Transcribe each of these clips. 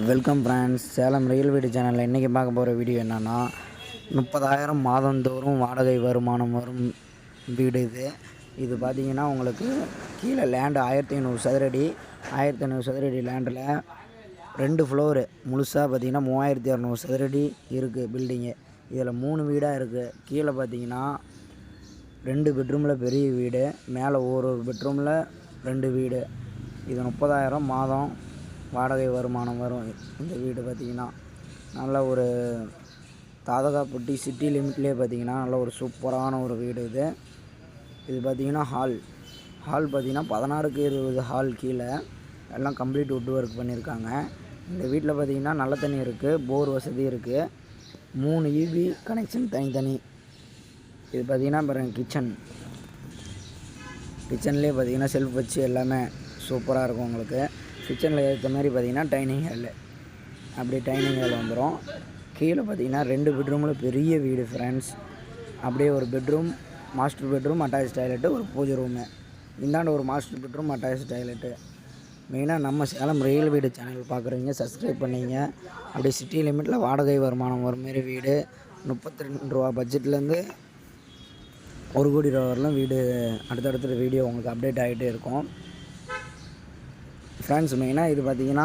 Welcome friends. Salem real வீடு சேனலில் இன்றைக்கி பார்க்க போகிற வீடியோ என்னென்னா 30,000 மாதந்தோறும் வாடகை வருமானம் வரும் வீடு இது பார்த்திங்கன்னா உங்களுக்கு கீழே லேண்டு 1500 சதுரடி 1500 சதுரடி லேண்டில் 2 ஃப்ளோரு முழுசாக பார்த்திங்கன்னா 3200 சதுரடி இருக்குது பில்டிங்கு. இதில் 3 வீடாக இருக்குது. கீழே பார்த்திங்கன்னா 2 பெட்ரூமில் பெரிய வீடு, மேலே ஒரு பெட்ரூமில் 2 வீடு. இது 30,000 மாதம் வாடகை வருமானம் வரும். இந்த வீடு பார்த்திங்கன்னா நல்ல ஒரு தாதகாப்பட்டி சிட்டி லிமிட்லேயே பார்த்திங்கன்னா நல்ல ஒரு சூப்பரான ஒரு வீடு இது பார்த்திங்கன்னா ஹால் பார்த்திங்கன்னா 16க்கு 20 ஹால். கீழே எல்லாம் கம்ப்ளீட் வுட் ஒர்க் பண்ணியிருக்காங்க. இந்த வீட்டில் பார்த்திங்கன்னா நல்ல தண்ணி இருக்குது, போர் வசதி இருக்குது, 3 ஈபி கனெக்ஷன் தனி. இது பார்த்திங்கன்னா பாருங்கள் கிச்சன்லேயே பார்த்திங்கன்னா செல்ஃப் வச்சு எல்லாமே சூப்பராக இருக்கும். உங்களுக்கு கிச்சனில் ஏற்ற மாதிரி பார்த்திங்கன்னா டைனிங் ஹால் வந்துடும். கீழே பார்த்திங்கன்னா 2 பெட்ரூமில் பெரிய வீடு ஃப்ரெண்ட்ஸ். அப்படியே ஒரு bedroom, master bedroom, attach toilet, ஒரு பூஜை ரூமு. இந்தாண்ட ஒரு மாஸ்டர் பெட்ரூம், அட்டாச் டாய்லெட்டு. மெயினாக நம்ம சேலம் ரியல் வீடு சேனல் பார்க்குறீங்க, சப்ஸ்கிரைப் பண்ணிங்க. அப்படியே சிட்டி லிமிட்டில் வாடகை வருமானம் வரும் மாரி வீடு 32 ரூபா பட்ஜெட்லேருந்து 1 கோடி ரூபா வரலாம் வீடு. அடுத்தடுத்த வீடியோ உங்களுக்கு அப்டேட் ஆகிட்டே இருக்கும் ஃப்ரெண்ட்ஸ். மெயினாக இது பார்த்திங்கன்னா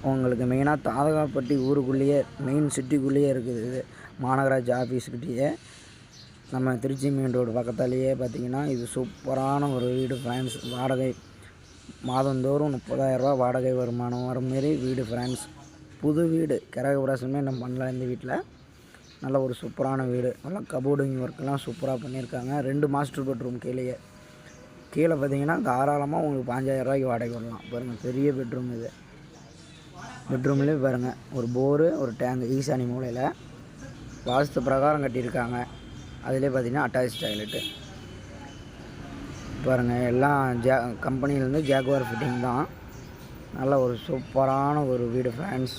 உங்களுக்கு மெயினாக தாதகாப்பட்டி ஊருக்குள்ளேயே மெயின் சிட்டிக்குள்ளேயே இருக்குது. இது மாநகராட்சி ஆஃபீஸ்கிட்டேயே நம்ம திருச்சி மெயின் ரோடு பக்கத்தாலேயே பார்த்திங்கன்னா இது சூப்பரான ஒரு வீடு ஃப்ரெண்ட்ஸ். வாடகை மாதந்தோறும் 30,000 ரூபா வாடகை வருமானம் வர மாரி வீடு ஃப்ரெண்ட்ஸ். புது வீடு, கிரகப்பிரவேசமே நம்ம பண்ணலாம். இந்த வீட்டில் நல்ல ஒரு சூப்பரான வீடு. நல்லா கபோர்டிங் ஒர்க்கெலாம் சூப்பராக பண்ணியிருக்காங்க. 2 மாஸ்டர் பெட்ரூம் கீழே பார்த்திங்கன்னா தாராளமாக உங்களுக்கு 5,000 ரூபாய்க்கு வாடகை வரலாம். பாருங்கள் பெரிய பெட்ரூம். இது பெட்ரூம்லேயே பாருங்கள் ஒரு போரு, ஒரு டேங்க் ஈசானி மூலையில் வாஸ்து பிரகாரம் கட்டியிருக்காங்க. அதிலே பார்த்திங்கன்னா அட்டாச் டாய்லெட்டு பாருங்கள். எல்லாம் கம்பெனிலேருந்து ஜாகுவார் ஃபிட்டிங் தான். நல்ல ஒரு சூப்பரான ஒரு வீடு ஃப்ரெண்ட்ஸ்.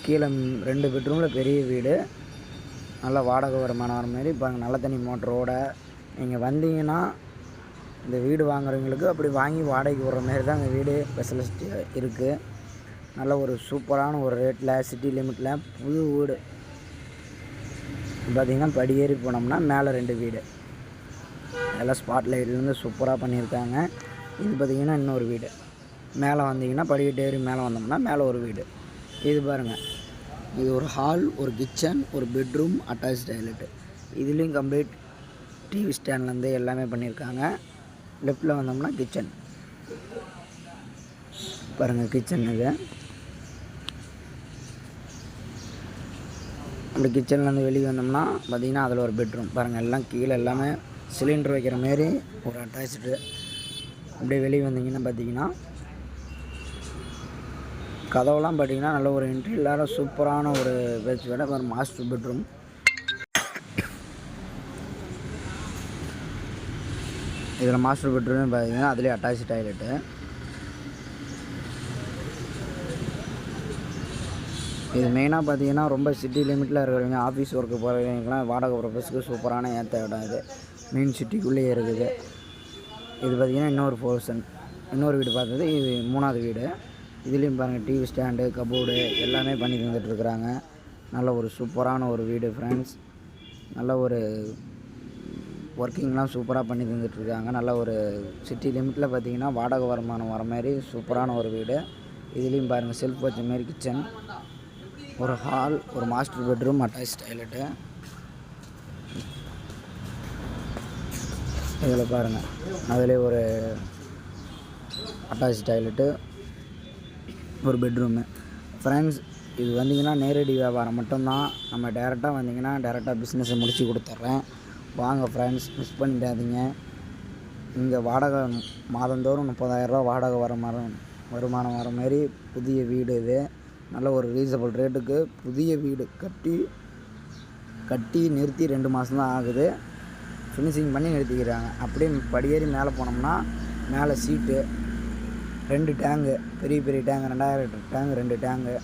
கீழே 2 பெட்ரூமில் பெரிய வீடு, நல்லா வாடகை வருமானம் வர மாதிரி பாருங்கள். நல்ல தண்ணி மோட்டரோட நீங்கள் வந்தீங்கன்னா இந்த வீடு வாங்குறவங்களுக்கு அப்படி வாங்கி வாடகைக்கு விடுற மாரி தான் இந்த வீடு ஸ்பெஷலிஸ்ட் இருக்குது. நல்ல ஒரு சூப்பரான ஒரு ரேட்டில் சிட்டி லிமிட்டில் புது வீடு பார்த்திங்கன்னா. படியேறி போனோம்னா மேலே 2 வீடு, எல்லாம் ஸ்பாட் லைட்லேருந்து சூப்பராக பண்ணியிருக்காங்க. இது பார்த்திங்கன்னா இன்னொரு வீடு. மேலே வந்தீங்கன்னா படிக்கட்டு ஏறி மேலே வந்தோம்னா மேலே ஒரு வீடு. இது பாருங்கள், இது ஒரு ஹால், ஒரு கிச்சன், ஒரு பெட்ரூம், அட்டாச் டாய்லெட்டு. இதுலேயும் கம்ப்ளீட் டிவி ஸ்டாண்ட்லேருந்து எல்லாமே பண்ணியிருக்காங்க. லெஃப்டில் வந்தோம்னா கிச்சன் பாருங்கள். கிச்சன் இது அப்படி கிச்சன்லேருந்து வெளியே வந்தோம்னா பார்த்திங்கன்னா அதில் ஒரு பெட்ரூம் பாருங்கள். எல்லாம் கீழே எல்லாமே சிலிண்டர் வைக்கிற மாரி ஒரு அட்டாச்சு. அப்படியே வெளியே வந்தீங்கன்னா பார்த்திங்கன்னா கதவுலாம் பார்த்திங்கன்னா நல்ல ஒரு என்ட்ரி இல்லாத சூப்பரான ஒரு பேச்சு விட ஒரு மாஸ்டர் பெட்ரூம். இதில் மாஸ்டர் பெட்ரூம் பார்த்திங்கன்னா அதிலே அட்டாச் டாய்லெட்டு. இது மெயினாக பார்த்திங்கன்னா ரொம்ப சிட்டி லிமிட்டில் இருக்கிறவங்க, ஆஃபீஸ் ஒர்க்கு போகிறவங்கலாம் வாடகை ப்ரொஃபஸுக்கு சூப்பரான ஏற்ற இடம். இது மெயின் சிட்டிக்குள்ளேயே இருக்குது. இது பார்த்திங்கன்னா இன்னொரு வீடு பார்த்தது. இது 3வது வீடு. இதுலேயும் பாருங்கள் டிவி ஸ்டாண்டு, கபோர்டு எல்லாமே பண்ணி தந்துட்டுருக்குறாங்க. நல்ல ஒரு சூப்பரான ஒரு வீடு ஃப்ரெண்ட்ஸ். நல்ல ஒரு ஒர்க்கிங்லாம் சூப்பராக பண்ணி தந்துட்டுருக்காங்க. நல்ல ஒரு சிட்டி லிமிட்டில் பார்த்திங்கன்னா வாடகை வருமானம் வர மாதிரி சூப்பரான ஒரு வீடு. இதுலேயும் பாருங்கள் செல்ஃப் வச்ச மாரி கிச்சன், ஒரு ஹால், ஒரு மாஸ்டர் பெட்ரூம், அட்டாச் டாய்லெட்டு. இதில் பாருங்கள் அதிலே ஒரு அட்டாச் டாய்லெட்டு, ஒரு பெட்ரூமு ஃப்ரெண்ட்ஸ். இது வந்தீங்கன்னா நேரடி வியாபாரம் மட்டும்தான். நம்ம டேரெக்டாக வந்தீங்கன்னா டேரெக்டாக பிஸ்னஸை முடித்து கொடுத்துட்றேன். வாங்க ஃப்ரெண்ட்ஸ், மிஸ் பண்ணிடாதீங்க. இங்கே வாடகை மாதந்தோறும் 30,000 ரூபா வாடகை வருமானம் வர மாதிரி புதிய வீடு. இது நல்ல ஒரு ரீசனபிள் ரேட்டுக்கு புதிய வீடு கட்டி நிறுத்தி 2 மாதம் தான் ஆகுது. ஃபினிஷிங் பண்ணி நிறுத்திக்கிறாங்க. அப்படியே படியேறி மேலே போனோம்னா மேலே சீட்டு, 2 டேங்கு, பெரிய டேங்கு, 2000 லிட்டர் டேங்கு, 2 டேங்கு,